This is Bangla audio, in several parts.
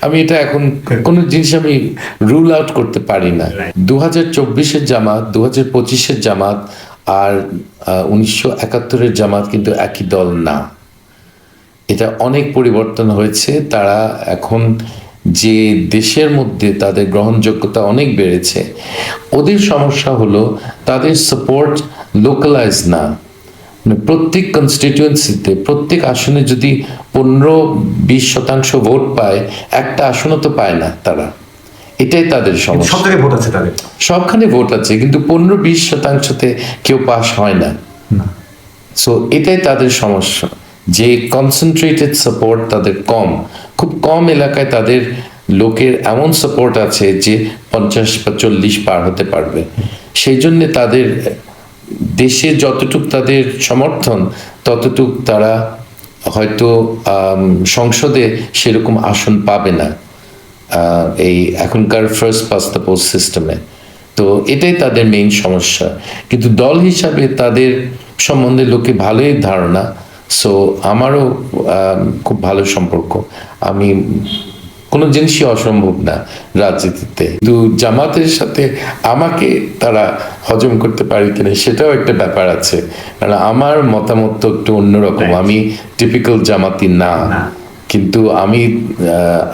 আমি এটা এখন কোনো জিনিস আমি রুল আউট করতে পারি না। 2024-এর জামাত, 2025-এর জামাত আর 1971-এর জামাত কিন্তু একই দল না। এটা অনেক পরিবর্তন হয়েছে। তারা এখন যে দেশের মধ্যে তাদের গ্রহণযোগ্যতা অনেক বেড়েছে। ওদের সমস্যা হলো তাদের সাপোর্ট লোকালাইজ না। মানে প্রত্যেক কনস্টিটিউয়েন্সিতে প্রত্যেক আসনে যদি 15-20% ভোট পায়, একটা আসনও তো পায় না তারা। এটাই তাদের সমস্যা। সব জায়গায় ভোট আছে তাদের, সবখানে ভোট আছে, কিন্তু 15-20%তে কেউ পাস হয় না। সো এটাই তাদের সমস্যা, যে কনসেন্ট্রেটেড সাপোর্ট তাদের কম। খুব কম এলাকায় তাদের লোকের এমন সাপোর্ট আছে যে 50 বা 40 পার হতে পারবে। সেই জন্যে তাদের দেশে যতটুক তাদের সমর্থন, ততটুক তারা হয়তো সংসদে সেরকম আসন পাবে না এই এখনকার ফার্স্ট পাস্ট দ্য পোস্ট সিস্টেমে। তো এটাই তাদের মেইন সমস্যা। কিন্তু দল হিসাবে তাদের সম্বন্ধে লোকে ভালোই ধারণা। সো আমারও খুব ভালো সম্পর্ক। আমি কোনো জিনিসই অসম্ভব না রাজনীতিতে। কিন্তু জামাতের সাথে আমাকে তারা হজম করতে পারে কিনা সেটাও একটা ব্যাপার আছে, কারণ আমার মতামত তো একটু অন্যরকম। আমি টিপিক্যাল জামাতি না, কিন্তু আমি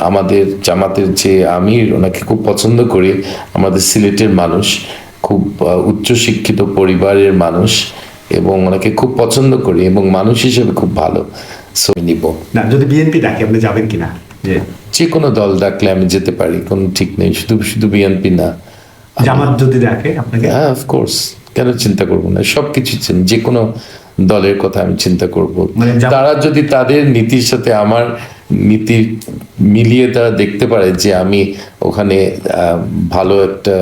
আমাদের জামাতের যে আমির, ওনাকে খুব পছন্দ করি। আমাদের সিলেটের মানুষ, খুব উচ্চশিক্ষিত পরিবারের মানুষ, এবং ওনাকে খুব পছন্দ করি এবং মানুষ হিসেবে খুব ভালো। সো নিব না। যদি বিএনপি ডাকে আপনি যাবেন কিনা? যে কোনো দল ডাকলে আমি যেতে পারি, কোনো ঠিক নেই। শুধু শুধু বিএনপি না, জামাত যদি ডাকে আপনাকে? হ্যাঁ, অফকোর্স, কেন চিন্তা করবো না? সবকিছু যে কোনো দলের কথা আমি চিন্তা করব। তারা যদি তাদের নীতির সাথে আমার নীতি মিলিয়ে তারা দেখতে পারে যে আমি ওখানে ভালো একটা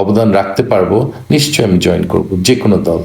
অবদান রাখতে পারবো, নিশ্চয়ই আমি জয়েন করব যে কোনো দল।